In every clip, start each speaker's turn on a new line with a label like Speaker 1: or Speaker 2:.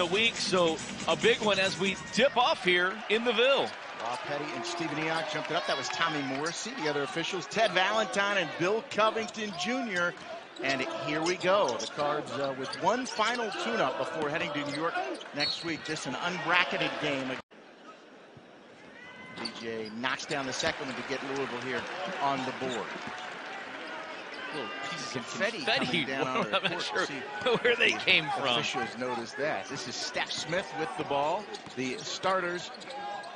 Speaker 1: A week, so a big one as we tip off here in the Ville.
Speaker 2: Rob Petty and Stephen Enoch jumped it up. That was Tommy Morrissey. The other officials, Ted Valentine and Bill Covington Jr. And here we go. The Cards with one final tune-up before heading to New York next week. Just an unbracketed game. DJ knocks down the second one to get Louisville here on the board.
Speaker 1: Little pieces of
Speaker 2: confetti
Speaker 1: coming
Speaker 2: down on
Speaker 1: I'm not sure where they came from.
Speaker 2: Officials noticed that. This is Steph Smith with the ball. The starters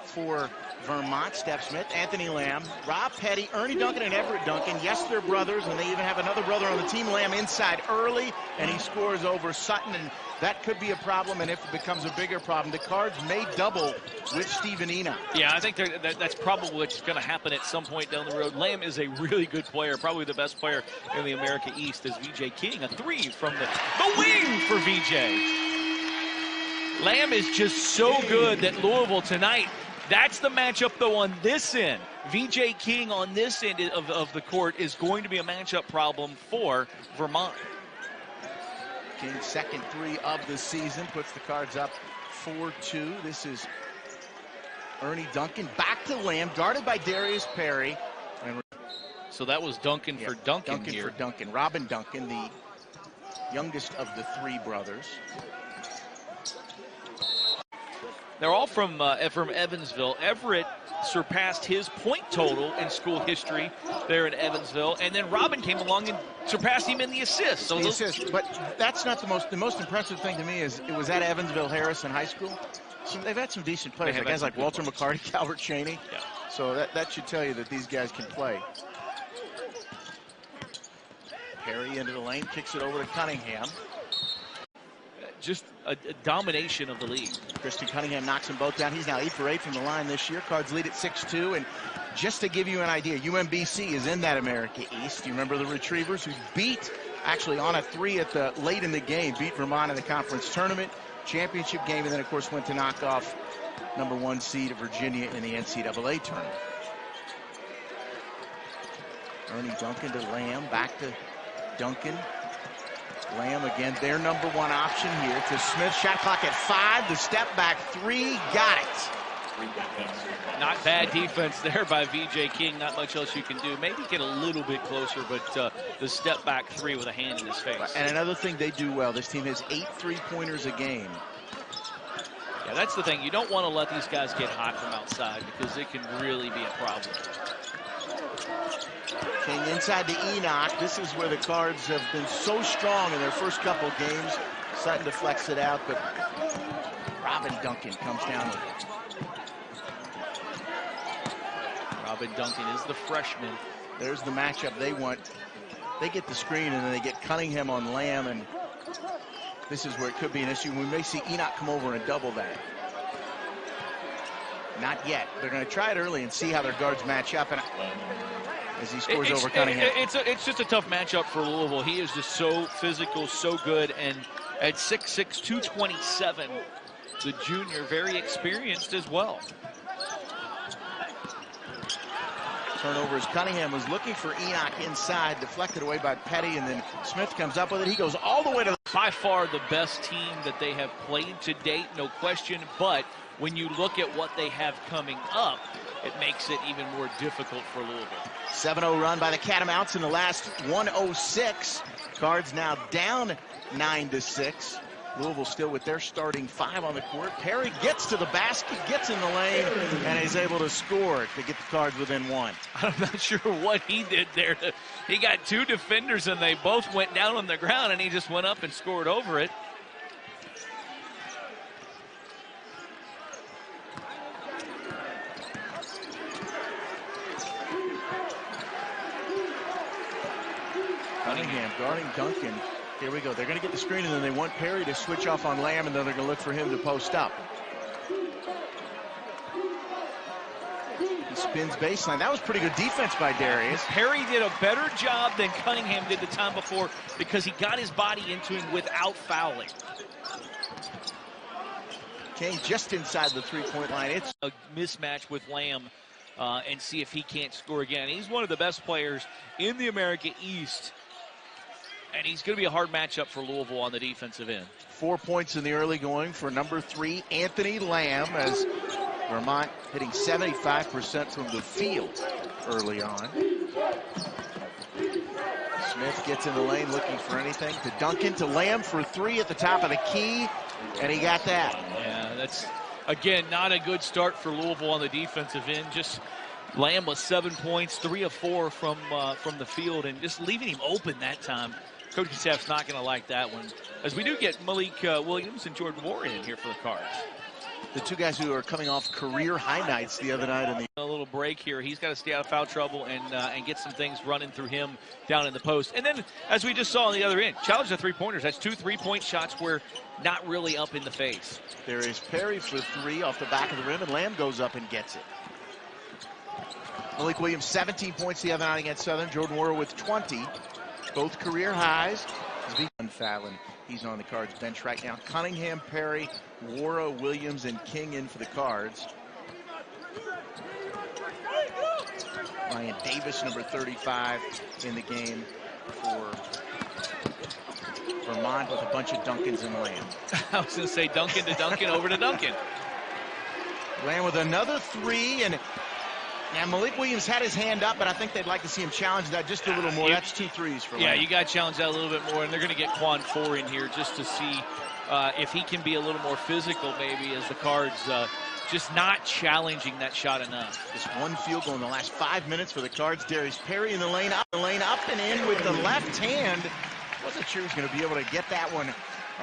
Speaker 2: for Vermont: Steph Smith, Anthony Lamb, Rob Petty, Ernie Duncan, and Everett Duncan. Yes, they're brothers, and they even have another brother on the team. Lamb inside early, and he scores over Sutton, and that could be a problem. And if it becomes a bigger problem, the Cards may double with Stephen Enoch.
Speaker 1: Yeah, I think that's probably what's going to happen at some point down the road. Lamb is a really good player, probably the best player in the America East. Is VJ King, a three from the wing for VJ. Lamb is just so good that Louisville tonight, that's the matchup, though, on this end. VJ King on this end of the court is going to be a matchup problem for Vermont.
Speaker 2: King's second three of the season puts the Cards up 4-2. This is Ernie Duncan back to Lamb, guarded by Darius Perry.
Speaker 1: So that was Duncan for Duncan.
Speaker 2: Duncan
Speaker 1: here.
Speaker 2: for Duncan. Robin Duncan, the youngest of the three brothers.
Speaker 1: They're all from Evansville. Everett surpassed his point total in school history there in Evansville, and then Robin came along and surpassed him in the assists. So
Speaker 2: the assist, but that's not the most impressive thing to me. Is it was at Evansville Harrison High School. So they've had some decent players, guys like Walter McCarty, Calvert Cheney.
Speaker 1: Yeah.
Speaker 2: So that should tell you that these guys can play. Perry into the lane, kicks it over to Cunningham.
Speaker 1: Just a domination of the league.
Speaker 2: Christian Cunningham knocks them both down. He's now 8 for 8 from the line this year. Cards lead at 6-2. And just to give you an idea, UMBC is in that America East. You remember the Retrievers who beat, actually on a three at the late in the game, beat Vermont in the conference tournament championship game, and then of course went to knock off #1 seed of Virginia in the NCAA tournament. Ernie Duncan to Lamb, back to Duncan. Lamb again, their #1 option here to Smith. Shot clock at 5. The step back three, got it.
Speaker 1: Not bad defense there by VJ King. Not much else you can do. Maybe get a little bit closer, but the step back three with a hand in his face.
Speaker 2: And another thing they do well, this team has 8 3-pointers a game.
Speaker 1: Yeah, that's the thing. You don't want to let these guys get hot from outside because it can really be a problem.
Speaker 2: King inside to Enoch. This is where the Cards have been so strong in their first couple games. Sutton deflects it out, but Robin Duncan comes down with it.
Speaker 1: Robin Duncan is the freshman.
Speaker 2: There's the matchup they want. They get the screen, and then they get Cunningham on Lamb, and this is where it could be an issue. We may see Enoch come over and double that. Not yet. They're going to try it early and see how their guards match up. And as he scores over Cunningham.
Speaker 1: It's just a tough matchup for Louisville. He is just so physical, so good, and at 6'6", 227, the junior, very experienced as well.
Speaker 2: Turnover as Cunningham was looking for Enoch inside, deflected away by Petty, and then Smith comes up with it. He goes all the way to the...
Speaker 1: By far the best team that they have played to date, no question, but when you look at what they have coming up, it makes it even more difficult for Louisville.
Speaker 2: 7-0 run by the Catamounts in the last 1:06. Cards now down 9-6. Louisville still with their starting 5 on the court. Perry gets to the basket, gets in the lane, and is able to score to get the Cards within 1.
Speaker 1: I'm not sure what he did there. He got 2 defenders, and they both went down on the ground, and he just went up and scored over it.
Speaker 2: Cunningham guarding Duncan. Here we go. They're going to get the screen, and then they want Perry to switch off on Lamb, and then they're going to look for him to post up. He spins baseline. That was pretty good defense by Darius.
Speaker 1: Perry did a better job than Cunningham did the time before because he got his body into him without fouling.
Speaker 2: King just inside the three-point line. It's
Speaker 1: a mismatch with Lamb and see if he can't score again. He's one of the best players in the America East. And he's going to be a hard matchup for Louisville on the defensive end.
Speaker 2: 4 points in the early going for number 3, Anthony Lamb, as Vermont hitting 75% from the field early on. Smith gets in the lane looking for anything. To Duncan, to Lamb for 3 at the top of the key, and he got that.
Speaker 1: Yeah, that's, again, not a good start for Louisville on the defensive end. Just Lamb was 7 points, 3 of 4 from the field, and just leaving him open that time. Coaching staff's not going to like that one, as we do get Malik Williams and Jordan Warren in here for the Cards.
Speaker 2: The two guys who are coming off career high nights the other night. In
Speaker 1: a little break here. He's got to stay out of foul trouble and get some things running through him down in the post. And then, as we just saw on the other end, challenge the three-pointers. That's 2 3-point shots where not really up in the face.
Speaker 2: There is Perry for 3 off the back of the rim, and Lamb goes up and gets it. Malik Williams, 17 points the other night against Southern. Jordan Warren with 20. Both career highs. Fallon, he's on the Cards bench right now. Cunningham, Perry, Wara, Williams, and King in for the Cards. Ryan Davis, number 35, in the game for Vermont, with a bunch of Duncans and Lamb.
Speaker 1: I was going to say Duncan to Duncan, over to Duncan.
Speaker 2: Lamb with another 3, and Malik Williams had his hand up, but I think they'd like to see him challenge that just a little more. That's 2 threes for Lamb.
Speaker 1: Yeah, you got to challenge that a little bit more, and they're going to get Quan 4 in here just to see if he can be a little more physical, maybe, as the Cards just not challenging that shot enough.
Speaker 2: Just 1 field goal in the last 5 minutes for the Cards. Darius Perry in the lane, up and in with the left hand. Wasn't sure he was going to be able to get that one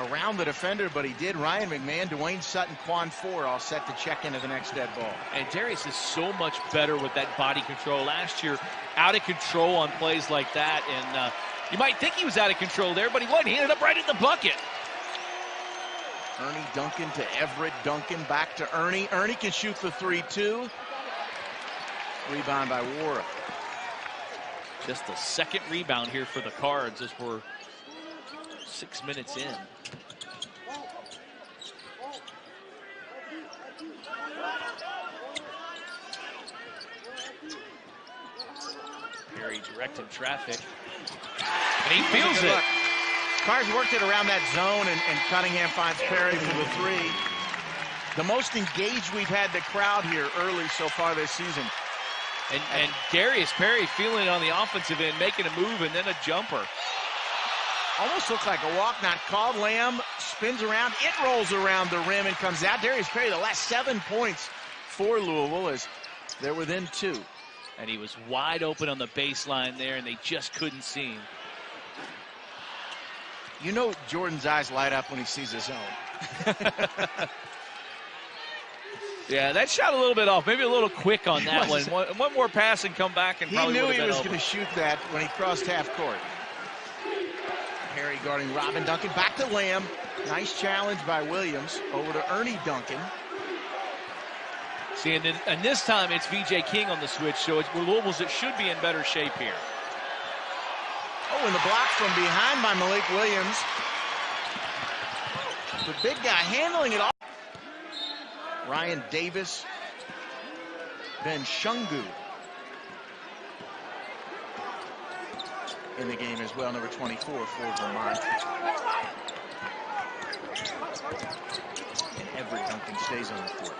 Speaker 2: around the defender, but he did. Ryan McMahon, Dwayne Sutton, Quan 4 all set to check into the next dead ball.
Speaker 1: And Darius is so much better with that body control. Last year, out of control on plays like that, and you might think he was out of control there, but he wasn't. He ended up right in the bucket.
Speaker 2: Ernie Duncan to Everett Duncan, back to Ernie. Ernie can shoot the 3 too. Rebound by Wara.
Speaker 1: Just the second rebound here for the Cards as we're 6 minutes in. Perry directing traffic, and he feels it.
Speaker 2: Cards worked it around that zone, and Cunningham finds Perry for the 3. The most engaged we've had the crowd here early so far this season.
Speaker 1: And Darius Perry feeling it on the offensive end, making a move and then a jumper.
Speaker 2: Almost looks like a walk not called. Lamb spins around. It rolls around the rim and comes out. Darius Perry, the last 7 points for Louisville, as they're within 2.
Speaker 1: And he was wide open on the baseline there, and they just couldn't see him.
Speaker 2: You know Jordan's eyes light up when he sees his zone.
Speaker 1: Yeah, that shot a little bit off. Maybe a little quick on that one. One more pass and come back, and probably
Speaker 2: he knew he was
Speaker 1: going
Speaker 2: to shoot that when he crossed half court. Perry guarding Robin Duncan. Back to Lamb. Nice challenge by Williams. Over to Ernie Duncan.
Speaker 1: See, and this time it's VJ King on the switch, so Louisville's it should be in better shape here.
Speaker 2: Oh, and the block from behind by Malik Williams. The big guy handling it all. Ryan Davis, Ben Shungu in the game as well, number 24 for Vermont. And Everett Duncan stays on the court.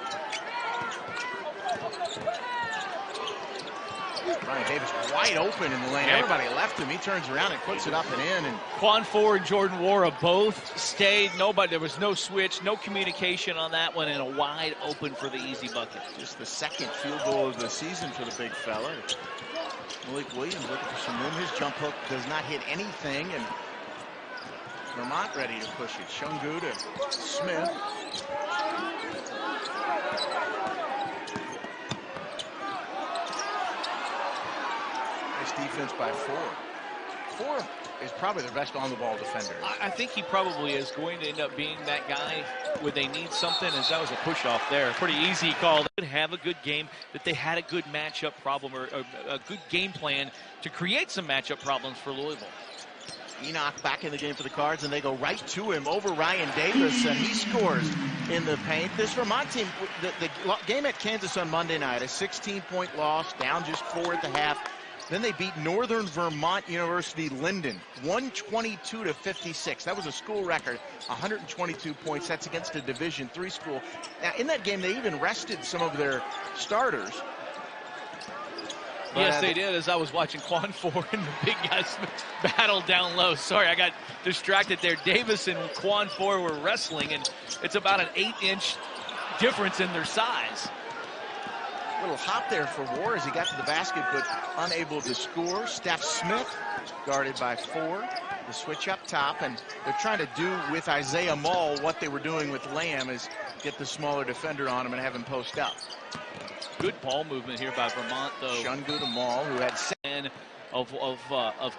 Speaker 2: Ryan Davis wide open in the lane. Everybody left him. He turns around and puts it up and in. And
Speaker 1: Quan 4 and Jordan Wara both stayed. There was no switch, no communication on that one, and a wide open for the easy bucket.
Speaker 2: Just the second field goal of the season for the big fella. Malik Williams looking for some room. His jump hook does not hit anything, and Vermont ready to push it. Shungu to Smith. Defense by 4. 4 is probably the best on-the-ball defender.
Speaker 1: I think he probably is going to end up being that guy when they need something, as that was a push-off there. Pretty easy call. They could have a good game, that they had a good matchup problem, or a good game plan to create some matchup problems for Louisville.
Speaker 2: Enoch back in the game for the Cards, and they go right to him over Ryan Davis, and he scores in the paint. This Vermont team, the game at Kansas on Monday night, a 16-point loss, down just 4 at the half. Then they beat Northern Vermont University Linden, 122-56. That was a school record, 122 points. That's against a Division III school. Now, in that game, they even rested some of their starters.
Speaker 1: Yes, they did, as I was watching Quan Four and the big guys battle down low. Sorry, I got distracted there. Davis and Quan Four were wrestling, and it's about an 8-inch difference in their size.
Speaker 2: Little hop there for War as he got to the basket, but unable to score. Steph Smith, guarded by 4. The switch up top, and they're trying to do with Isaiah Mull what they were doing with Lamb, is get the smaller defender on him and have him post up.
Speaker 1: Good ball movement here by Vermont, though.
Speaker 2: Shungu to Mull, who had 7
Speaker 1: of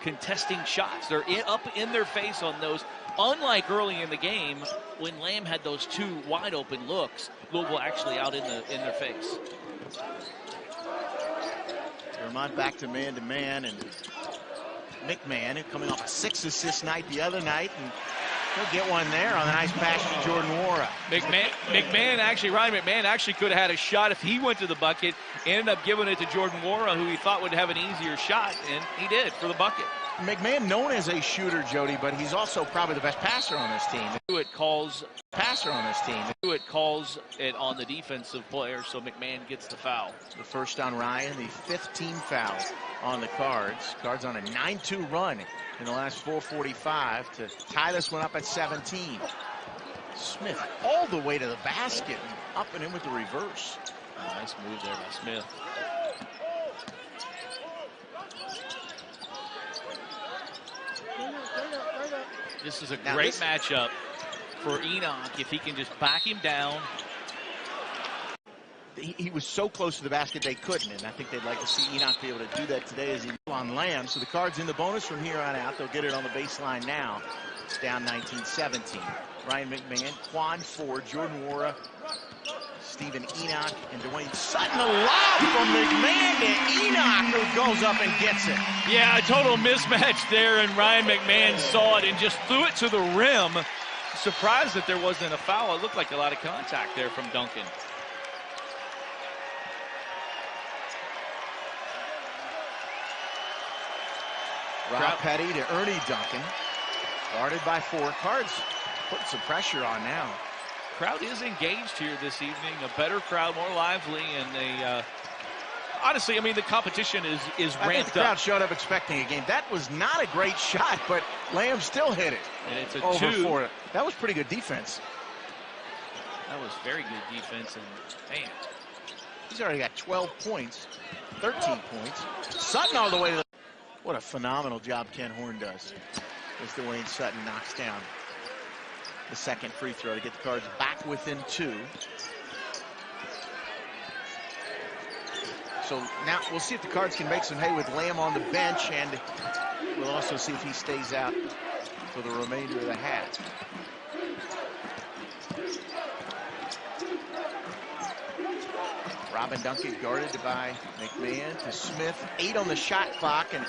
Speaker 1: contesting shots. They're up in their face on those. Unlike early in the game, when Lamb had those 2 wide open looks, Louisville actually out in their face.
Speaker 2: Vermont back to man, and McMahon coming off a 6-assist night the other night, and he'll get one there on a nice pass to Jordan Wara.
Speaker 1: Ryan McMahon actually could have had a shot if he went to the bucket. Ended up giving it to Jordan Wara, who he thought would have an easier shot, and he did for the bucket.
Speaker 2: McMahon known as a shooter, Jody, but he's also probably the best passer on this team.
Speaker 1: It calls it on the defensive player, so McMahon gets the foul.
Speaker 2: The first on Ryan, the 5th team foul on the Cards. Cards on a 9-2 run in the last 4:45 to tie this one up at 17. Smith all the way to the basket and up and in with the reverse.
Speaker 1: Nice move there by Smith. This is a great matchup for Enoch if he can just back him down.
Speaker 2: He was so close to the basket they couldn't, and I think they'd like to see Enoch be able to do that today as he on Lamb. So the Cards in the bonus from here on out. They'll get it on the baseline now. It's down 19-17. Ryan McMahon, Quan Four, Jordan Wara, Stephen Enoch, and Dwayne Sutton. A lob from McMahon to Enoch, who goes up and gets it.
Speaker 1: Yeah, a total mismatch there, and Ryan McMahon saw it and just threw it to the rim. Surprised that there wasn't a foul. It looked like a lot of contact there from Duncan.
Speaker 2: Rob Petty to Ernie Duncan. Guarded by 4. Cards putting some pressure on now.
Speaker 1: Crowd is engaged here this evening. A better crowd, more lively, and they honestly, I mean, the competition is ramped up.
Speaker 2: I think the crowd showed up expecting a game. That was not a great shot, but Lamb still hit it.
Speaker 1: And it's a
Speaker 2: over
Speaker 1: 2.
Speaker 2: 4. That was pretty good defense.
Speaker 1: That was very good defense, and man,
Speaker 2: he's already got 12 points, 13 points. Sutton all the way to the... What a phenomenal job Ken Horn does as Dwayne Sutton knocks down the second free throw to get the Cards back within 2. So now we'll see if the Cards can make some hay with Lamb on the bench, and we'll also see if he stays out for the remainder of the half. Robin Duncan guarded by McMahon to Smith. 8 on the shot clock, and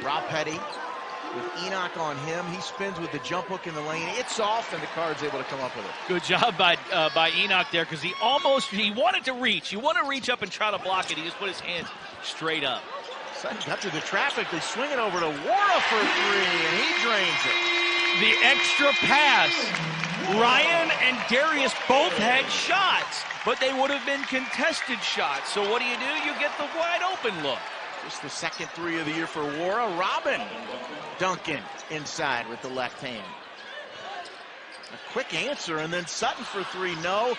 Speaker 2: Rob Petty with Enoch on him. He spins with the jump hook in the lane. It's off, and the Cards able to come up with it.
Speaker 1: Good job by Enoch there, because he wanted to reach. You want to reach up and try to block it. He just put his hands straight up.
Speaker 2: Sutton got through the traffic. They swing it over to Wara for 3, and he drains it.
Speaker 1: The extra pass. Ryan and Darius both had shots, but they would have been contested shots. So what do? You get the wide open look.
Speaker 2: Just the second 3 of the year for Wara. Robin Duncan inside with the left hand. A quick answer, and then Sutton for 3. No.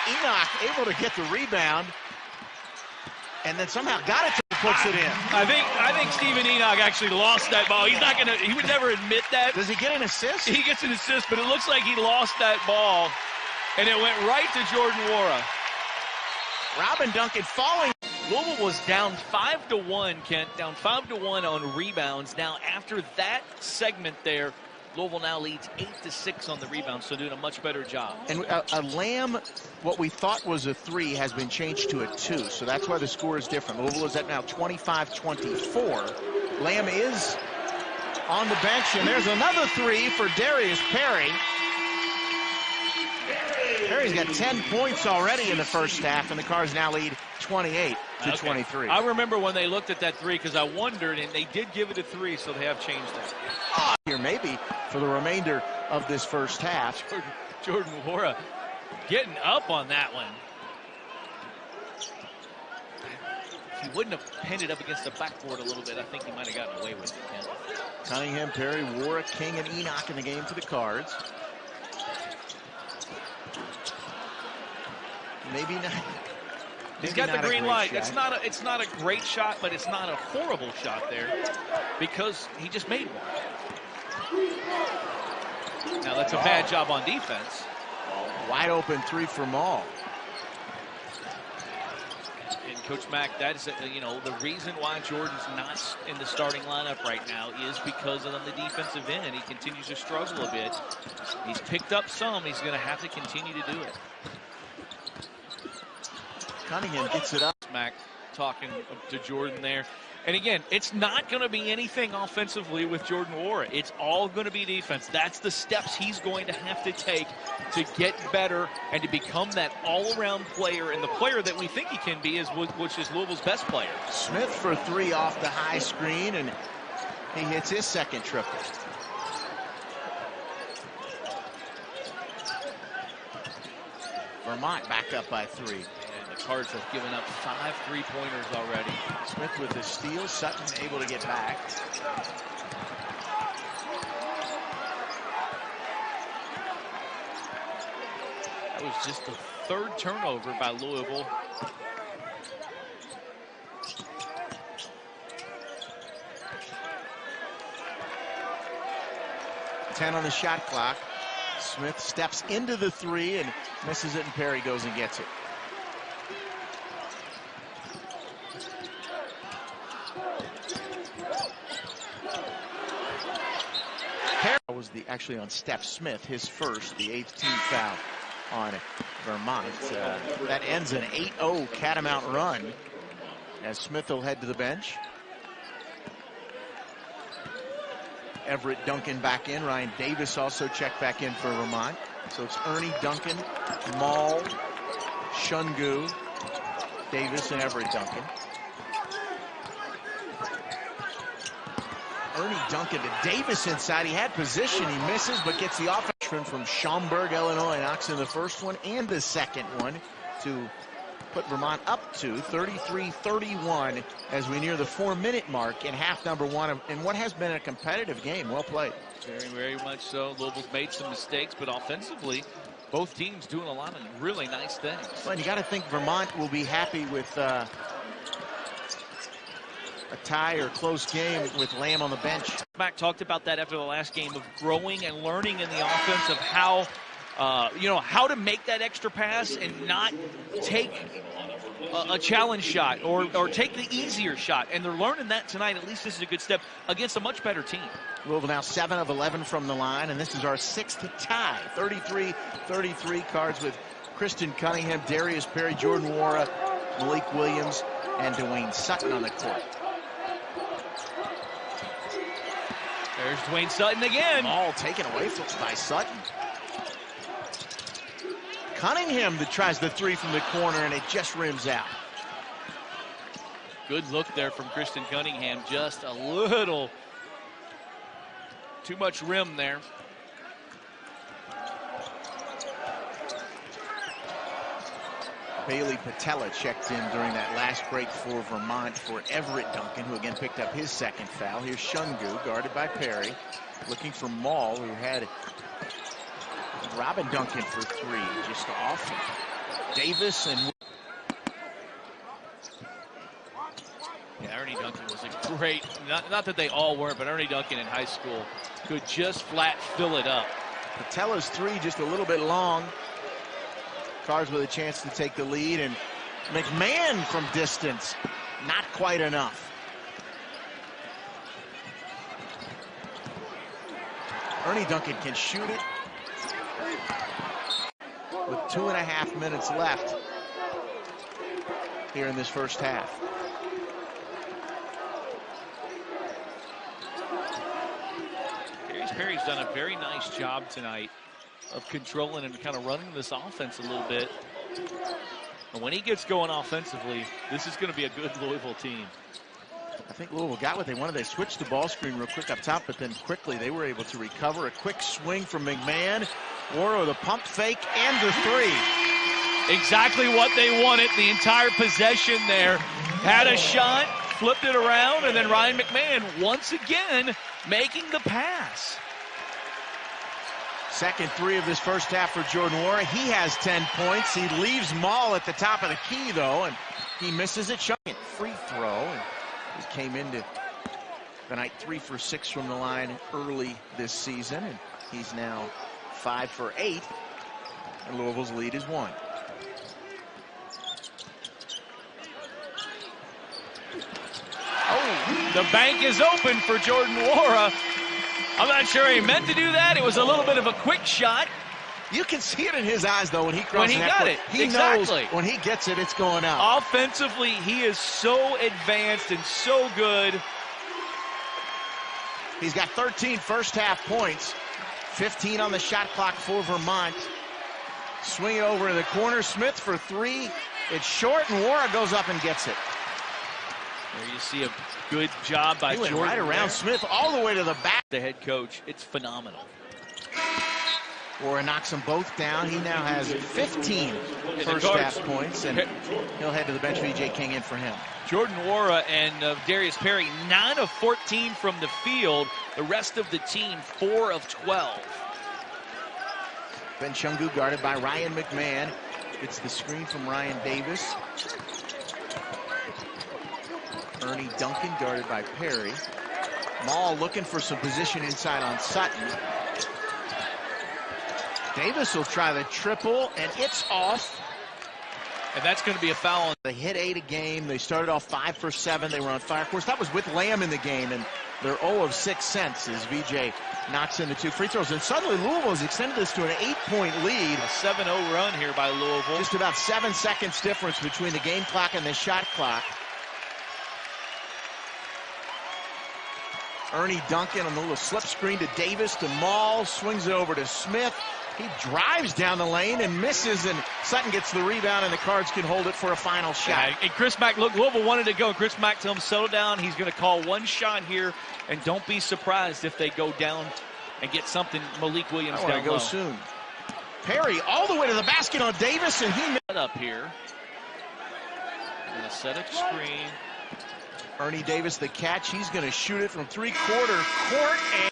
Speaker 2: Enoch able to get the rebound, and then somehow got it to puts it in.
Speaker 1: I think Stephen Enoch actually lost that ball. He would never admit that.
Speaker 2: Does he get an assist?
Speaker 1: He gets an assist, but it looks like he lost that ball, and it went right to Jordan Wara.
Speaker 2: Robin Duncan falling.
Speaker 1: Louisville was down 5-1, Kent, down 5-1 on rebounds. Now, after that segment there, Louisville now leads 8-6 on the rebounds, so doing a much better job.
Speaker 2: And a Lamb, what we thought was a 3, has been changed to a 2, so that's why the score is different. Louisville is at now 25-24. Lamb is on the bench, and there's another 3 for Darius Perry. Perry's got 10 points already in the first half, and the Cards now lead 28 to 23.
Speaker 1: I remember when they looked at that three because I wondered, and they did give it a three, so they have changed that.
Speaker 2: Here maybe for the remainder of this first half.
Speaker 1: Jordan Wara getting up on that one. If he wouldn't have pinned it up against the backboard a little bit, I think he might have gotten away with it. Ken.
Speaker 2: Cunningham, Perry, Wara, King, and Enoch in the game for the Cards. Maybe not.
Speaker 1: He's got the green light. It's not a great shot, but it's not a horrible shot there because he just made one. Now that's a bad job on defense.
Speaker 2: Wide open three for Maul.
Speaker 1: And Coach Mack, that is the reason why Jordan's not in the starting lineup right now is because of the defensive end. He continues to struggle a bit. He's picked up some. He's going to have to continue to do it.
Speaker 2: Cunningham gets it up.
Speaker 1: Mack talking to Jordan there. And again, it's not going to be anything offensively with Jordan Wara. It's all going to be defense. That's the steps he's going to have to take to get better and to become that all-around player and the player that we think he can be, which is Louisville's best player.
Speaker 2: Smith for three off the high screen, and he hits his second triple. Vermont back up by three.
Speaker 1: Cards have given up 5 3-pointers already.
Speaker 2: Smith with the steal. Sutton able to get back.
Speaker 1: That was just the 3rd turnover by Louisville.
Speaker 2: Ten on the shot clock. Smith steps into the three and misses it, and Perry goes and gets it. Was actually on Steph Smith, his first, the 8th team foul on Vermont. That ends an 8-0 Catamount run as Smith will head to the bench. Everett Duncan back in. Ryan Davis also checked back in for Vermont. So it's Ernie Duncan, Maul, Shungu, Davis, and Everett Duncan. Ernie Duncan to Davis inside. He had position. He misses, but gets the offense from Schaumburg, Illinois. Knocks in the first one and the second one to put Vermont up to 33-31 as we near the 4-minute mark in half number one in what has been a competitive game. Well played.
Speaker 1: Very, very much so. Louisville's made some mistakes, but offensively, both teams doing a lot of really nice things.
Speaker 2: Well, and you got to think Vermont will be happy with a tie or close game with Lamb on the bench.
Speaker 1: Mack talked about that after the last game of growing and learning in the offense of how, how to make that extra pass and not take a challenge shot or take the easier shot. And they're learning that tonight. At least this is a good step against a much better team.
Speaker 2: Louisville now 7 of 11 from the line, and this is our 6th tie. 33-33 Cards with Kristen Cunningham, Darius Perry, Jordan Wara, Malik Williams, and Dwayne Sutton on the court.
Speaker 1: There's Dwayne Sutton again.
Speaker 2: All taken away by Sutton. Cunningham that tries the three from the corner, and it just rims out.
Speaker 1: Good look there from Kristen Cunningham. Just a little too much rim there.
Speaker 2: Bailey Patella checked in during that last break for Vermont for Everett Duncan, who again picked up his second foul. Here's Shungu, guarded by Perry, looking for Maul, who had Robin Duncan for three, just off Davis and...
Speaker 1: Yeah, Ernie Duncan was a great, not that they all were, but Ernie Duncan in high school could just flat fill it up.
Speaker 2: Patella's three just a little bit long. Cards with a chance to take the lead, and McMahon from distance, not quite enough. Ernie Duncan can shoot it with 2.5 minutes left here in this first half.
Speaker 1: Perry's done a very nice job tonight of controlling and kind of running this offense a little bit. And when he gets going offensively, this is going to be a good Louisville team.
Speaker 2: I think Louisville got what they wanted. They switched the ball screen real quick up top, but then quickly they were able to recover. A quick swing from McMahon. Wara with a pump fake and the three.
Speaker 1: Exactly what they wanted. The entire possession there. Had a shot, flipped it around, and then Ryan McMahon once again making the pass.
Speaker 2: Second three of this first half for Jordan Wara. He has 10 points. He leaves Maul at the top of the key, though, and he misses it. Free throw. And he came into the night 3 for 6 from the line early this season, and he's now 5 for 8, and Louisville's lead is 1.
Speaker 1: Oh, the bank is open for Jordan Wara. I'm not sure he meant to do that. It was a little bit of a quick shot.
Speaker 2: You can see it in his eyes, though, when he crosses
Speaker 1: when he got it.
Speaker 2: He knows when he gets it, it's going out.
Speaker 1: Offensively, he is so advanced and so good.
Speaker 2: He's got 13 first half points, 15 on the shot clock for Vermont. Swing it over to the corner. Smith for 3. It's short, and Wara goes up and gets it.
Speaker 1: There you see a good job by Jordan.
Speaker 2: He went right around there. Smith all the way to the back.
Speaker 1: The head coach, it's phenomenal.
Speaker 2: Wara knocks them both down. He now has 15 first half points, and he'll head to the bench. VJ King in for him.
Speaker 1: Jordan Wara and Darius Perry, 9 of 14 from the field. The rest of the team, 4 of 12.
Speaker 2: Ben Chungu guarded by Ryan McMahon. Gets the screen from Ryan Davis. Ernie Duncan guarded by Perry. Maul looking for some position inside on Sutton. Davis will try the triple, and it's off.
Speaker 1: And that's going to be a foul.
Speaker 2: They hit 8 a game. They started off 5 for 7. They were on fire. Of course, that was with Lamb in the game, and they're 0 of 6 since as VJ knocks in the 2 free throws. And suddenly Louisville has extended this to an 8-point lead.
Speaker 1: A 7-0 run here by Louisville.
Speaker 2: Just about 7 seconds difference between the game clock and the shot clock. Ernie Duncan on the little slip screen to Davis, to Maul, swings it over to Smith. He drives down the lane and misses, and Sutton gets the rebound, and the Cards can hold it for a final shot.
Speaker 1: Yeah, and Chris Mack, look, Louisville wanted to go. Chris Mack told him, settle down. He's going to call one shot here, and don't be surprised if they go down and get something. Malik Williams down
Speaker 2: low. Go soon. Perry all the way to the basket on Davis, and he
Speaker 1: set up here. Going to set a screen.
Speaker 2: Ernie Davis the catch. He's going to shoot it from 3-quarter court. And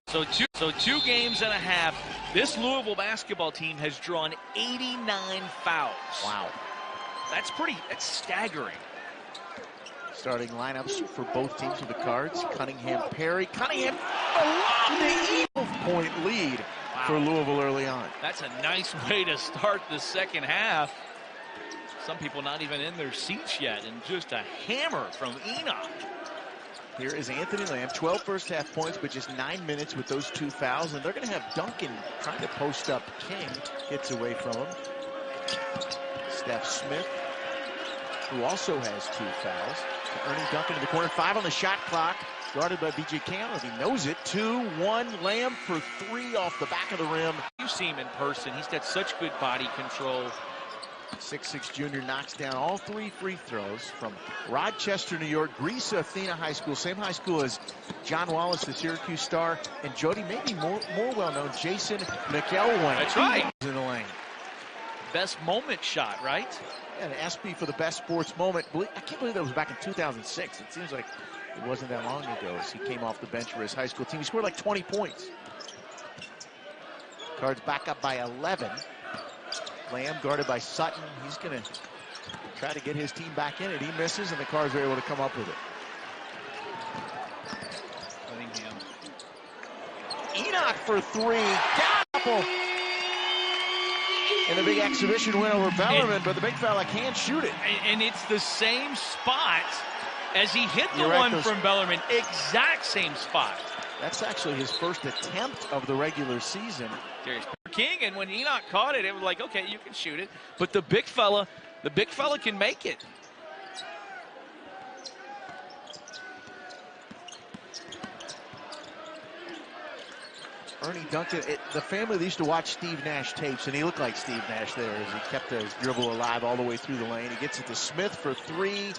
Speaker 1: so two games and a half. This Louisville basketball team has drawn 89 fouls.
Speaker 2: Wow.
Speaker 1: That's staggering.
Speaker 2: Starting lineups for both teams with the Cards. Cunningham, Perry. Cunningham along the 12-point lead for Louisville early on.
Speaker 1: That's a nice way to start the second half. Some people not even in their seats yet, and just a hammer from Enoch.
Speaker 2: Here is Anthony Lamb, 12 first half points, but just 9 minutes with those 2 fouls. And they're going to have Duncan trying to post up King. Gets away from him. Steph Smith, who also has 2 fouls. So Ernie Duncan in the corner, 5 on the shot clock. Guarded by B.J. Campbell. He knows it. 2-1. Lamb for 3 off the back of the rim.
Speaker 1: You see him in person. He's got such good body control.
Speaker 2: 6'6" junior knocks down all 3 free throws from Rochester, New York, Greece Athena High School, same high school as John Wallace, the Syracuse star, and Jody, maybe more well-known, Jason McElwain.
Speaker 1: That's right.
Speaker 2: In the lane.
Speaker 1: Best moment shot, right?
Speaker 2: Yeah, an SP for the best sports moment. I can't believe that was back in 2006. It seems like it wasn't that long ago as he came off the bench for his high school team. He scored like 20 points. Cards back up by 11. Lamb guarded by Sutton. He's going to try to get his team back in it. He misses, and the Cards are able to come up with it.
Speaker 1: Cunningham.
Speaker 2: Enoch for 3. Couple. And the big exhibition win over Bellarmine, but the big fella can't shoot it.
Speaker 1: And it's the same spot as he hit the one from Bellarmine. Exact same spot.
Speaker 2: That's actually his first attempt of the regular season.
Speaker 1: Darius King, and when Enoch caught it, it was like, okay, you can shoot it. But the big fella can make it.
Speaker 2: Ernie Duncan, the family used to watch Steve Nash tapes, and he looked like Steve Nash there as he kept his dribble alive all the way through the lane. He gets it to Smith for three.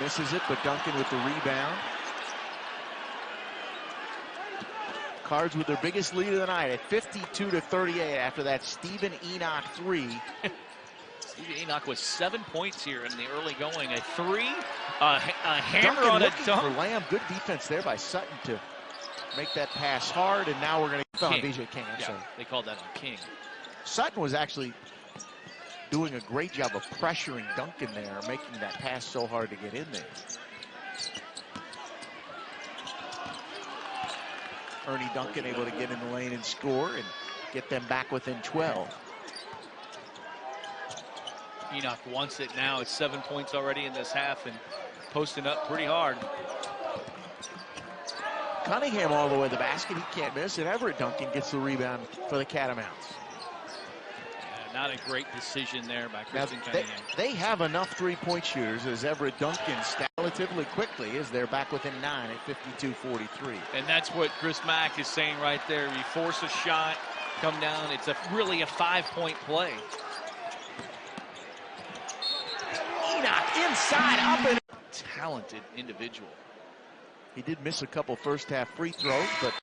Speaker 2: Misses it, but Duncan with the rebound. Cards with their biggest lead of the night at 52-38 after that Stephen Enoch three.
Speaker 1: Stephen Enoch with 7 points here in the early going. A three, a hammer
Speaker 2: Duncan
Speaker 1: on a
Speaker 2: looking
Speaker 1: dunk.
Speaker 2: for Lamb. Good defense there by Sutton to make that pass hard, and now we're going to on BJ King. I'm sorry.
Speaker 1: They called that on King.
Speaker 2: Sutton was actually doing a great job of pressuring Duncan there, making that pass so hard to get in there. Ernie Duncan able to get in the lane and score and get them back within 12.
Speaker 1: Enoch wants it now. It's 7 points already in this half and posting up pretty hard.
Speaker 2: Cunningham all the way to the basket. He can't miss, and Everett Duncan gets the rebound for the Catamounts.
Speaker 1: Yeah, not a great decision there by Christian Cunningham.
Speaker 2: They have enough three-point shooters as Everett Duncan relatively quickly as they're back within 9 at 52-43.
Speaker 1: And that's what Chris Mack is saying right there. You force a shot, come down. It's really a 5-point play.
Speaker 2: Enoch inside, up and
Speaker 1: talented individual.
Speaker 2: He did miss a couple first-half free throws, but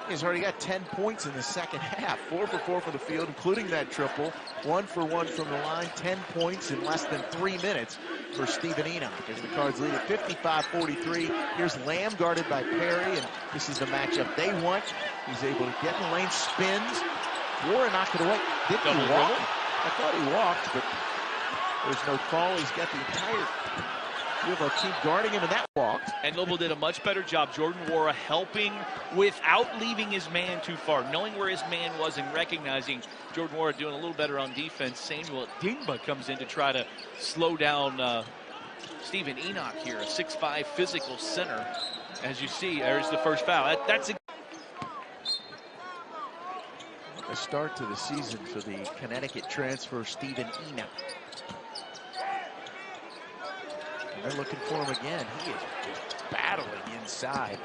Speaker 2: he's already got 10 points in the second half. 4 for 4 from the field, including that triple. 1 for 1 from the line. 10 points in less than 3 minutes for Stephen Enoch as the Cards lead at 55-43. Here's Lamb guarded by Perry, and this is the matchup they want. He's able to get in the lane, spins. Warren knocked it away. Didn't he walk? I thought he walked, but there's no call. He's got the entire Louisville team guarding him, and that walked.
Speaker 1: And Louisville did a much better job. Jordan Wara helping without leaving his man too far, knowing where his man was and recognizing Jordan Wara doing a little better on defense. Samuel Dingba comes in to try to slow down Stephen Enoch here, a 6'5" physical center. As you see, there's the first foul. That's
Speaker 2: a start to the season for the Connecticut transfer Stephen Enoch. And they're looking for him again. He is just battling inside.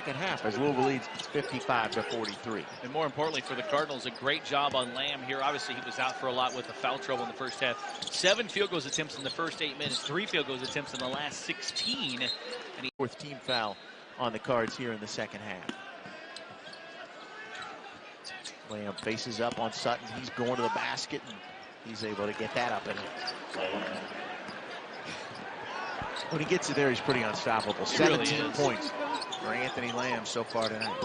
Speaker 2: Second half as Louisville leads 55-43.
Speaker 1: And more importantly for the Cardinals, a great job on Lamb here. Obviously, he was out for a lot with the foul trouble in the first half. 7 field goals attempts in the first 8 minutes, 3 field goals attempts in the last 16. And
Speaker 2: fourth team foul on the Cards here in the second half. Lamb faces up on Sutton. He's going to the basket, and he's able to get that up and in. When he gets it there, he's pretty unstoppable. 17 points for Anthony Lamb so far tonight.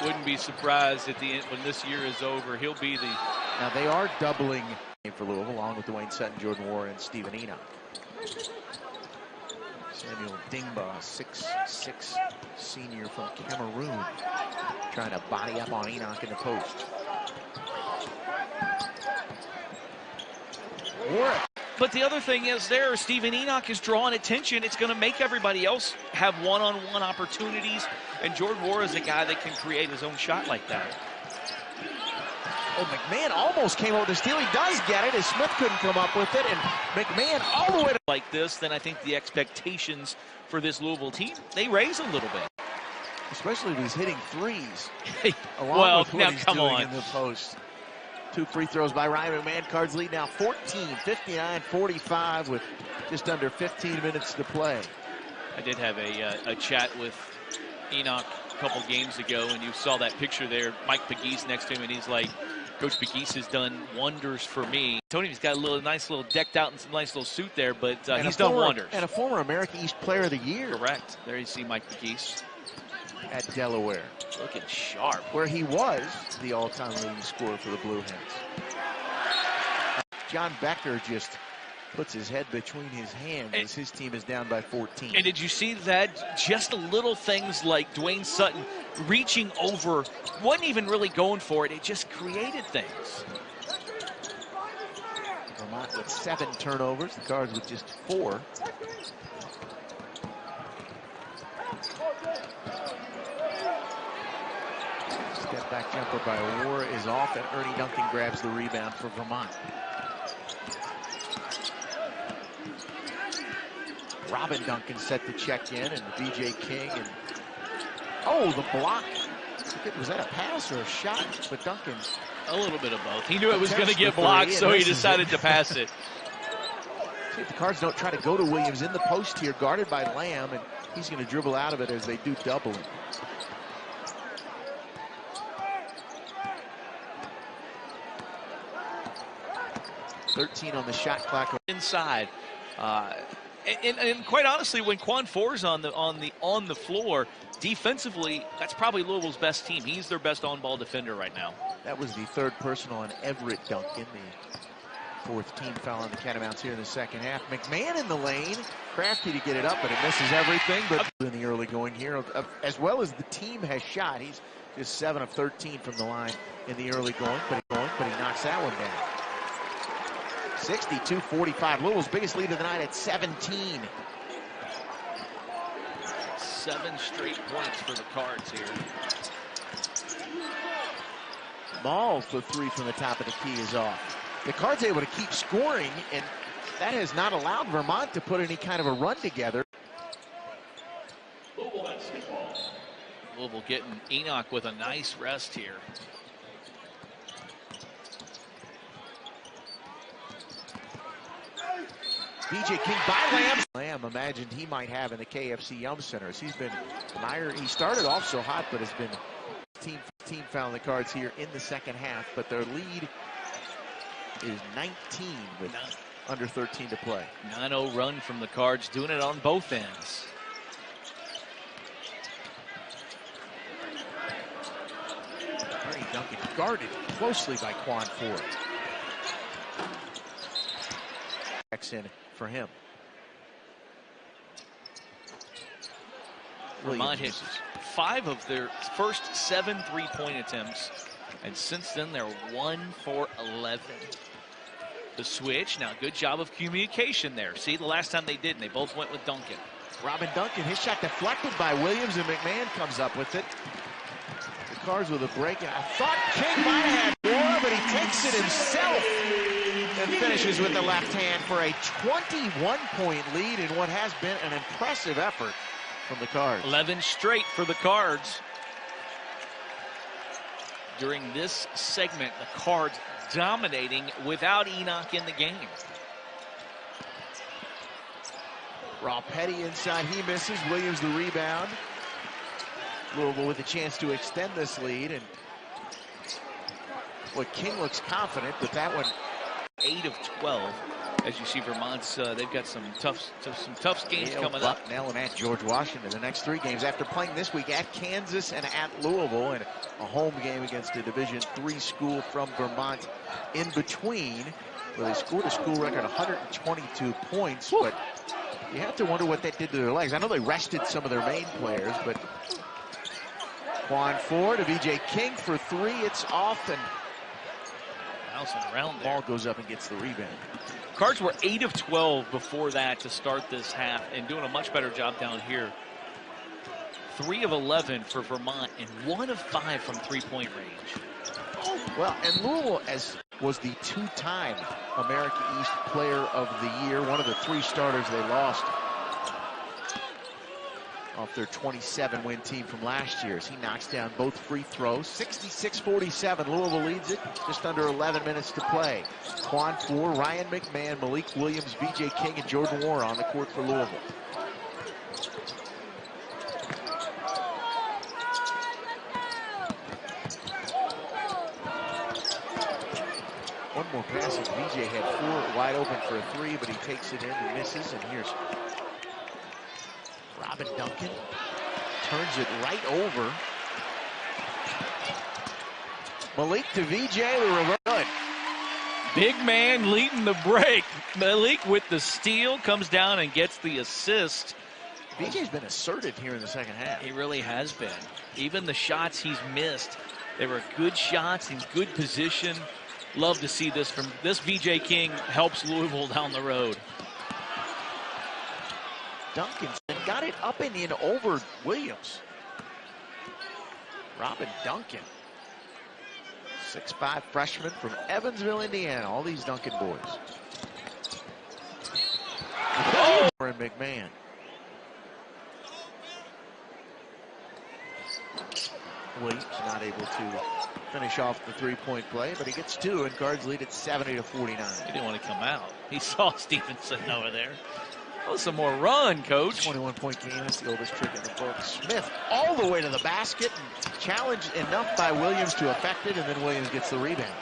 Speaker 1: Wouldn't be surprised at the end when this year is over. He'll be the.
Speaker 2: Now they are doubling for Louisville, along with Dwayne Sutton, Jordan Wara, and Stephen Enoch. Samuel Dingba, 6'6" senior from Cameroon, trying to body up on Enoch in the post. Wara.
Speaker 1: But the other thing is there, Stephen Enoch is drawing attention. It's going to make everybody else have one-on-one opportunities. And Jordan Wara is a guy that can create his own shot like that.
Speaker 2: Oh, McMahon almost came over to steal. He does get it as Smith couldn't come up with it. And McMahon all the way to
Speaker 1: like this, then I think the expectations for this Louisville team, they raise a little bit.
Speaker 2: Especially if he's hitting threes.
Speaker 1: Well,
Speaker 2: with what
Speaker 1: now
Speaker 2: he's
Speaker 1: come
Speaker 2: doing
Speaker 1: on.
Speaker 2: In the post. 2 free throws by Ryan McMahon. Cards lead now 14, 59-45 with just under 15 minutes to play.
Speaker 1: I did have a chat with Enoch a couple games ago, and you saw that picture there, Mike Pegues next to him, and he's like, Coach Pegues has done wonders for me. Tony, he's got a nice little decked out in some nice little suit there, but he's done wonders.
Speaker 2: And a former American East Player of the Year.
Speaker 1: Correct. There you see Mike Pegues.
Speaker 2: At Delaware.
Speaker 1: Looking sharp.
Speaker 2: Where he was the all-time leading scorer for the Blue Hens. John Becker just puts his head between his hands as his team is down by 14.
Speaker 1: And did you see that? Just little things like Dwayne Sutton reaching over, wasn't even really going for it. It just created things.
Speaker 2: Vermont with 7 turnovers. The Cards with just 4. Step back jumper by Wara is off, and Ernie Duncan grabs the rebound for Vermont. Robin Duncan set to check in, and V.J. King, and oh, the block. Was that a pass or a shot? But Duncan.
Speaker 1: A little bit of both. He knew it was going to get blocked, so he decided to pass it.
Speaker 2: See if the Cards don't try to go to Williams in the post here, guarded by Lamb, and he's going to dribble out of it as they do double him. .13 on the shot clock.
Speaker 1: Inside. And quite honestly, when Quan Four's on the floor, defensively, that's probably Louisville's best team. He's their best on-ball defender right now. That was the third personal on Everett Duncan, the fourth team foul on the Catamounts here in the second half. McMahon in the lane, crafty to get it up, but it misses everything. But in the early going here, as well as the team has shot, he's just 7 of 13 from the line in the early going, but he knocks that one down. 62-45. Louisville's biggest lead of the night at 17. 7 straight points for the Cards here. Ball for 3 from the top of the key is off. The Cards able to keep scoring, and that has not allowed Vermont to put any kind of a run together. Louisville getting Enoch with a nice rest here. B.J. King by Lamb. Lamb imagined he might have in the KFC Yum Center. As he's been he started off so hot, but has been team foul on the Cards here in the second half. But their lead is 19 with under 13 to play. 9-0 run from the Cards, doing it on both ends. Ernie Duncan guarded closely by Quan Four. In for him. Vermont hits 5 of their first 7 3-point attempts, and since then they're 1 for 11. The switch, now good job of communication there. See, the last time they didn't, they both went with Duncan. Robin Duncan, his shot deflected by Williams, and McMahon comes up with it. The Cards with a break, and I thought King might have had more, but he takes it himself. And finishes with the left hand for a 21-point lead in what has been an impressive effort from the Cards. 11 straight for the Cards. During this segment, the Cards dominating without Enoch in the game. Rob Petty inside, he misses. Williams the rebound. Louisville with a chance to extend this lead, and King looks confident, but that one 8 of 12. As you see, Vermont's they've got some tough games coming up. Bucknell and at George Washington the next 3 games after playing this week at Kansas and at Louisville, and a home game against a Division III school from Vermont in between, where they scored a school record 122 points. Whew. But you have to wonder what that did to their legs. I know they rested some of their main players, but Quan Four to V.J. King for 3. It's off, and around there. Ball goes up and gets the rebound. Cards were 8 of 12 before that to start this half, and doing a much better job down here. 3 of 11 for Vermont, and 1 of 5 from 3-point range. Well, and Louisville was the 2-time America East Player of the Year, one of the 3 starters they lost off their 27-win team from last year, as he knocks down both free throws. 66-47, Louisville leads it, just under 11 minutes to play. Quan Four, Ryan McMahon, Malik Williams, V.J. King, and Jordan War on the court for Louisville. One more pass, and V.J. had 4 wide open for a 3, but he takes it in and misses, and here's Robin Duncan, turns it right over. Malik to VJ, the reverse. Big man leading the break. Malik with the steal, comes down and gets the assist. VJ's been assertive here in the second half. He really has been. Even the shots he's missed, they were good shots in good position. Love to see this from this. VJ King helps Louisville down the road. Duncan got it up and in over Williams. Robin Duncan, 6'5" freshman from Evansville, Indiana. All these Duncan boys. Oh! And McMahon.
Speaker 2: Williams not able to finish off the three-point play, but he gets two, and Cards lead at 70-49.
Speaker 1: He didn't want to come out. He saw Stevenson over there. Oh, some more run, Coach.
Speaker 2: 21-point game. That's the oldest trick in the book. Smith all the way to the basket, and challenged enough by Williams to affect it, and then Williams gets the rebound.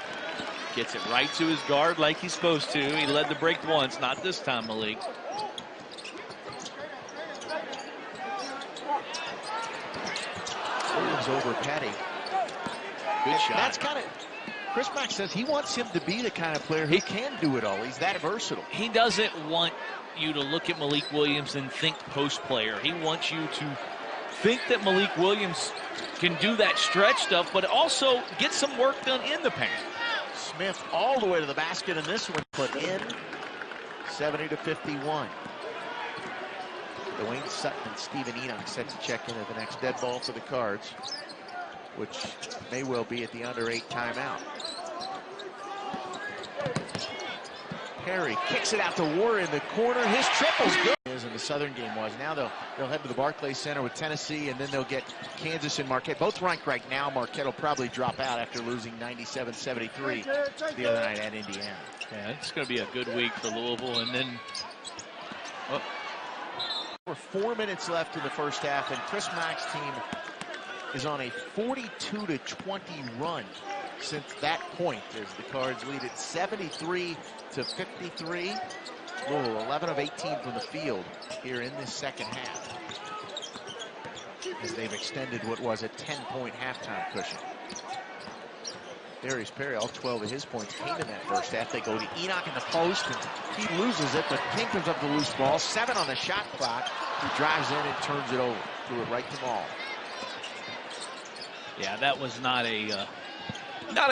Speaker 1: Gets it right to his guard like he's supposed to. He led the break once, not this time, Malik.
Speaker 2: Williams over Petty.
Speaker 1: Good shot.
Speaker 2: That's kind of, Chris Mack says he wants him to be the kind of player who can do it all. He's that versatile.
Speaker 1: He doesn't want you to look at Malik Williams and think post player. He wants you to think that Malik Williams can do that stretch stuff, but also get some work done in the paint.
Speaker 2: Smith all the way to the basket, and this one put in. 70-51. Dwayne Sutton and Stephen Enoch set to check in at the next dead ball for the Cards, which may well be at the under 8 timeout. Perry kicks it out to War in the corner. His triple's good. As in the Southern game was. Now they'll head to the Barclays Center with Tennessee, and then they'll get Kansas and Marquette. Both ranked right now. Marquette will probably drop out after losing 97-73 the other night at Indiana.
Speaker 1: Yeah, it's going to be a good week for Louisville, and then.
Speaker 2: We're 4 minutes left in the first half, and Chris Mack's team is on a 42-20 run since that point, as the Cards lead at 73-53. Louisville 11 of 18 from the field here in this second half, as they've extended what was a 10-point halftime cushion. Darius Perry, all 12 of his points came in that first half. They go to Enoch in the post, and he loses it, but King picks up the loose ball. 7 on the shot clock. He drives in and turns it over. Threw it right to Maul.
Speaker 1: Yeah, that was not a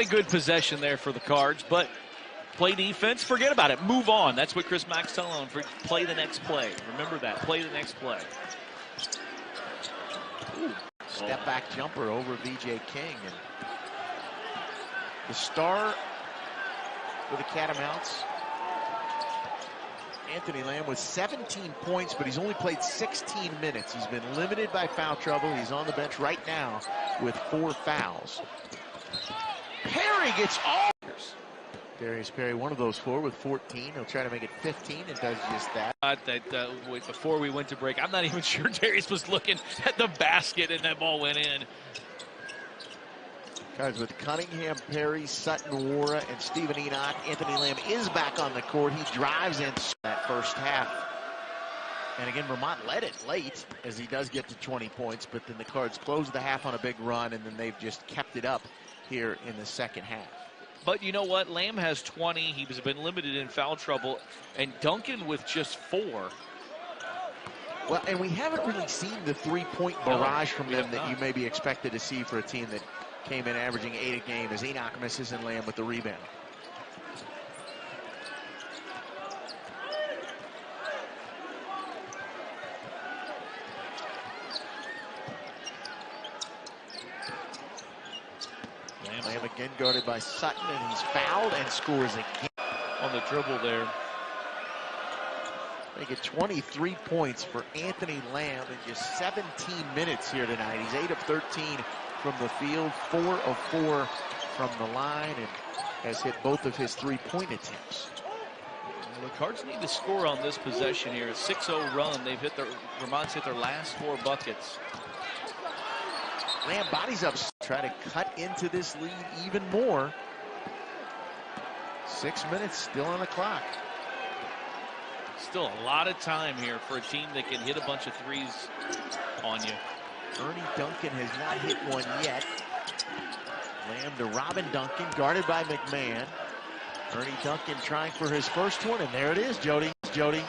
Speaker 1: good possession there for the Cards, but play defense, forget about it, move on. That's what Chris Mack's telling them. Play the next play. Remember that. Play the next play.
Speaker 2: Ooh. Step back jumper over VJ King, and the star for the Catamounts, Anthony Lamb, with 17 points, but he's only played 16 minutes. He's been limited by foul trouble. He's on the bench right now with 4 fouls. Perry gets all. Darius Perry, one of those 4 with 14. He'll try to make it 15 and does just that.
Speaker 1: Before we went to break, I'm not even sure Darius was looking at the basket and that ball went in.
Speaker 2: Cards with Cunningham, Perry, Sutton, Wara, and Stephen Enoch. Anthony Lamb is back on the court. He drives in that first half. And again, Vermont led it late, as he does get to 20 points, but then the Cards close the half on a big run, and then they've just kept it up here in the second half.
Speaker 1: But you know what? Lamb has 20. He's been limited in foul trouble. And Duncan with just 4.
Speaker 2: Well, and we haven't really seen the three-point barrage from them that you may be expected to see for a team that came in averaging 8 a game, as Enoch misses and Lamb with the rebound. Lamb again guarded by Sutton, and he's fouled and scores again.
Speaker 1: On the dribble there.
Speaker 2: They get 23 points for Anthony Lamb in just 17 minutes here tonight. He's 8 of 13 from the field, 4 of 4 from the line, and has hit both of his 3-point attempts.
Speaker 1: Well, the Cards need to score on this possession here. A 6-0 run. Vermont's hit their last 4 buckets.
Speaker 2: Lamb bodies up, try to cut into this lead even more. 6 minutes still on the clock.
Speaker 1: Still a lot of time here for a team that can hit a bunch of threes on you.
Speaker 2: Ernie Duncan has not hit one yet. Lamb to Robin Duncan, guarded by McMahon. Ernie Duncan trying for his first one, and there it is, Jody. And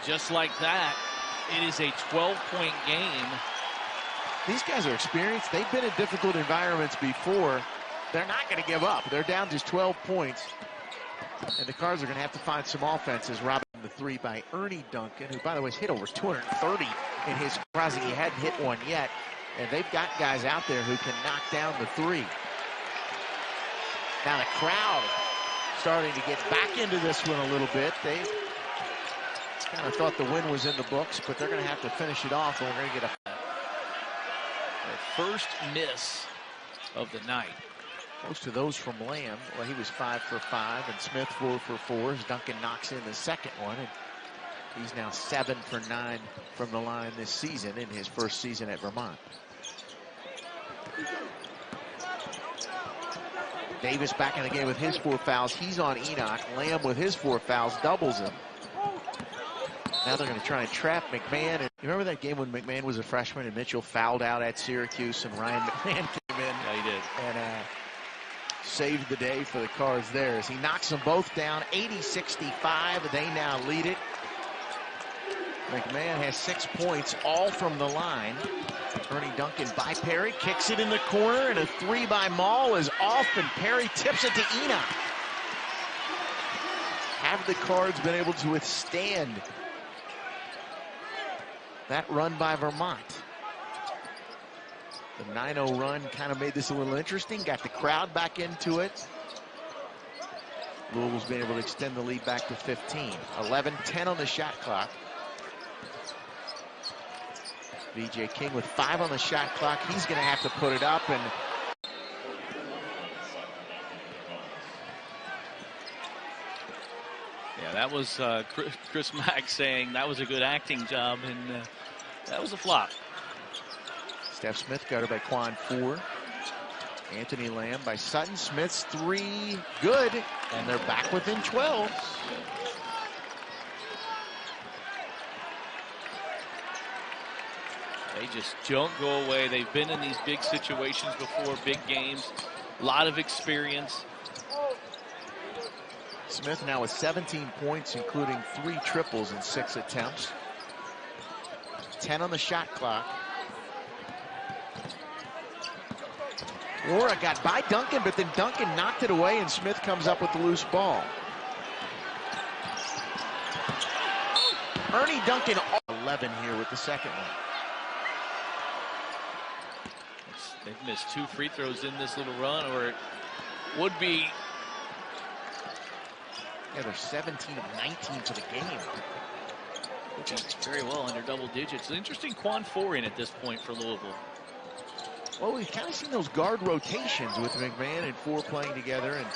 Speaker 1: just like that, it is a 12-point game.
Speaker 2: These guys are experienced. They've been in difficult environments before. They're not going to give up. They're down just 12 points. And the Cards are going to have to find some offenses. Robin the 3 by Ernie Duncan, who, by the way, has hit over 230 in his surprising he hadn't hit one yet. And they've got guys out there who can knock down the 3. Now the crowd starting to get back into this one a little bit. They kind of thought the win was in the books, but they're going to have to finish it off, and we're going to get a
Speaker 1: first miss of the night.
Speaker 3: Most of those from Lamb. Well, he was 5 for 5, and Smith 4 for 4 as Duncan knocks in the second one. And he's now 7 for 9 from the line this season in his first season at Vermont. Davis back in the game with his 4 fouls. He's on Enoch. Lamb with his 4 fouls doubles him. Now they're going to try and trap McMahon. And you remember that game when McMahon was a freshman and Mitchell fouled out at Syracuse and Ryan McMahon came in?
Speaker 1: Yeah, he did.
Speaker 3: And saved the day for the Cards there as he knocks them both down. 80-65. They now lead it. McMahon has 6 points, all from the line. Ernie Duncan by Perry, kicks it in the corner, and a 3 by Maul is off, and Perry tips it to Enoch. Have the Cards been able to withstand that run by Vermont? The 9-0 run kind of made this a little interesting, got the crowd back into it. Louisville's been able to extend the lead back to 15. 11-10 on the shot clock. VJ King with 5 on the shot clock. He's going to have to put it up. And
Speaker 1: yeah, that was Chris Mack saying that was a good acting job, and that was a flop.
Speaker 3: Steph Smith guarded by Quan 4. Anthony Lamb by Sutton. Smith's 3 good, and they're back within 12.
Speaker 1: They just don't go away. They've been in these big situations before, big games, a lot of experience.
Speaker 3: Smith now with 17 points, including 3 triples in 6 attempts. 10 on the shot clock. Wara got by Duncan, but then Duncan knocked it away, and Smith comes up with the loose ball. Ernie Duncan, 11 here with the second one.
Speaker 1: They've missed 2 free throws in this little run, or it would be.
Speaker 3: Yeah, they're 17 of 19 for the game.
Speaker 1: It's very well under double digits. Interesting Quan 4 in at this point for Louisville.
Speaker 3: Well, we've kind of seen those guard rotations with McMahon and 4 playing together, and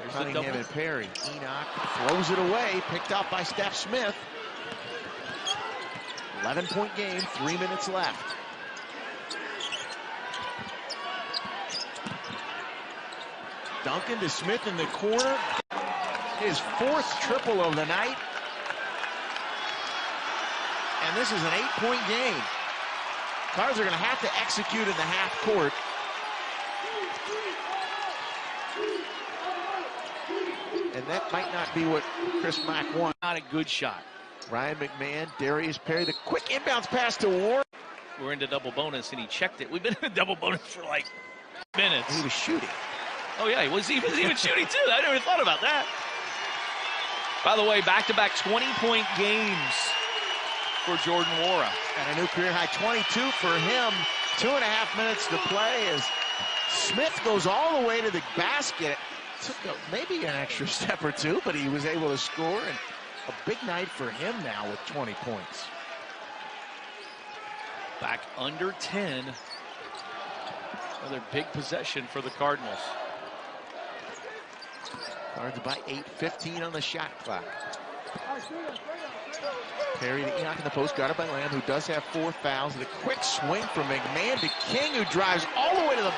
Speaker 3: there's Cunningham and Perry. Enoch throws it away, picked up by Steph Smith. 11-point game, 3 minutes left. Duncan to Smith in the corner. His 4th triple of the night. And this is an 8-point game. Cards are going to have to execute in the half court. And that might not be what Chris Mack wants.
Speaker 1: Not a good shot.
Speaker 3: Ryan McMahon, Darius Perry, the quick inbounds pass to Ward.
Speaker 1: We're into double bonus, and he checked it. We've been in double bonus for like minutes.
Speaker 3: He was shooting.
Speaker 1: Oh, yeah, he was even shooting, too. I never even thought about that. By the way, back-to-back 20-point games for Jordan Wara.
Speaker 3: And a new career high 22 for him. 2.5 minutes to play as Smith goes all the way to the basket. Took maybe an extra step or 2, but he was able to score. And a big night for him now with 20 points.
Speaker 1: Back under 10. Another big possession for the Cardinals.
Speaker 3: Cards by 8:15 on the shot clock. Perry to Enoch in the post, guarded by Lamb, who does have 4 fouls. And a quick swing from McMahon to King, who drives all the way to the.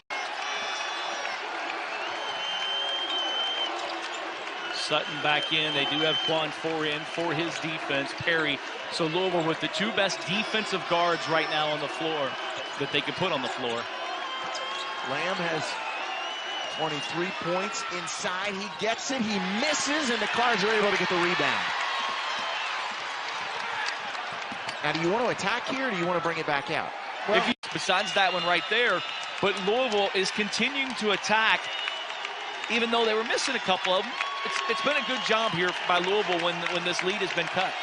Speaker 1: Sutton back in. They do have Quan 4 in for his defense. Perry. So Louisville with the 2 best defensive guards right now on the floor that they could put on the floor.
Speaker 3: Lamb has 23 points inside. He gets it. He misses, and the Cards are able to get the rebound. Now, do you want to attack here, or do you want to bring it back out?
Speaker 1: Well, besides that one right there, but Louisville is continuing to attack, even though they were missing a couple of them. It's been a good job here by Louisville when this lead has been cut.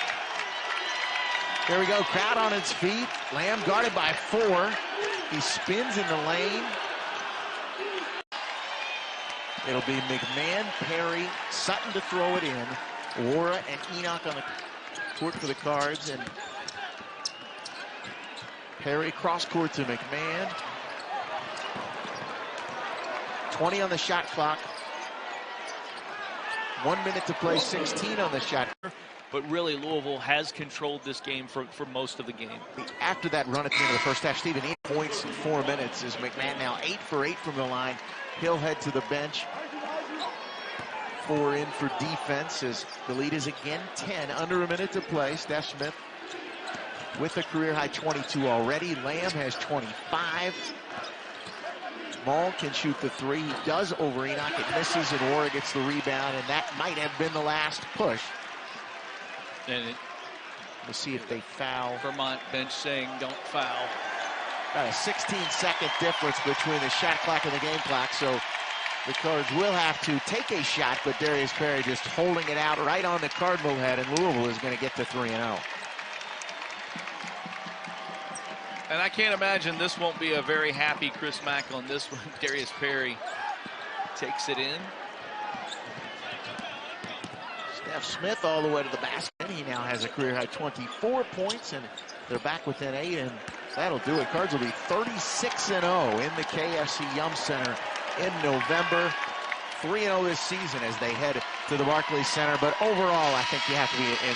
Speaker 3: There we go. Crowd on its feet. Lamb guarded by 4. He spins in the lane. It'll be McMahon, Perry, Sutton to throw it in. Wara and Enoch on the court for the Cards. And Perry cross court to McMahon. 20 on the shot clock. 1 minute to play, 16 on the shot.
Speaker 1: But really, Louisville has controlled this game for most of the game.
Speaker 3: After that run at the end of the first half, Stephen, 8 points in 4 minutes is McMahon now 8 for 8 from the line. He'll head to the bench. 4 in for defense as the lead is again 10. Under a minute to play. Steph Smith with a career-high 22 already. Lamb has 25. Maul can shoot the 3. He does over Enoch. It misses, and Wara gets the rebound, and that might have been the last push.
Speaker 1: And
Speaker 3: We'll see if they foul.
Speaker 1: Vermont bench saying don't foul.
Speaker 3: Got a 16-second difference between the shot clock and the game clock, so the Cards will have to take a shot, but Darius Perry just holding it out right on the Cardinal head, and Louisville is going to get to 3-0.
Speaker 1: And I can't imagine this won't be a very happy Chris Mack on this one. Darius Perry takes it in.
Speaker 3: Steph Smith all the way to the basket. He now has a career-high 24 points, and they're back within 8, and that'll do it. Cards will be 36-0 in the KFC Yum Center in November. 3-0 this season as they head to the Barclays Center, but overall, I think you have to be in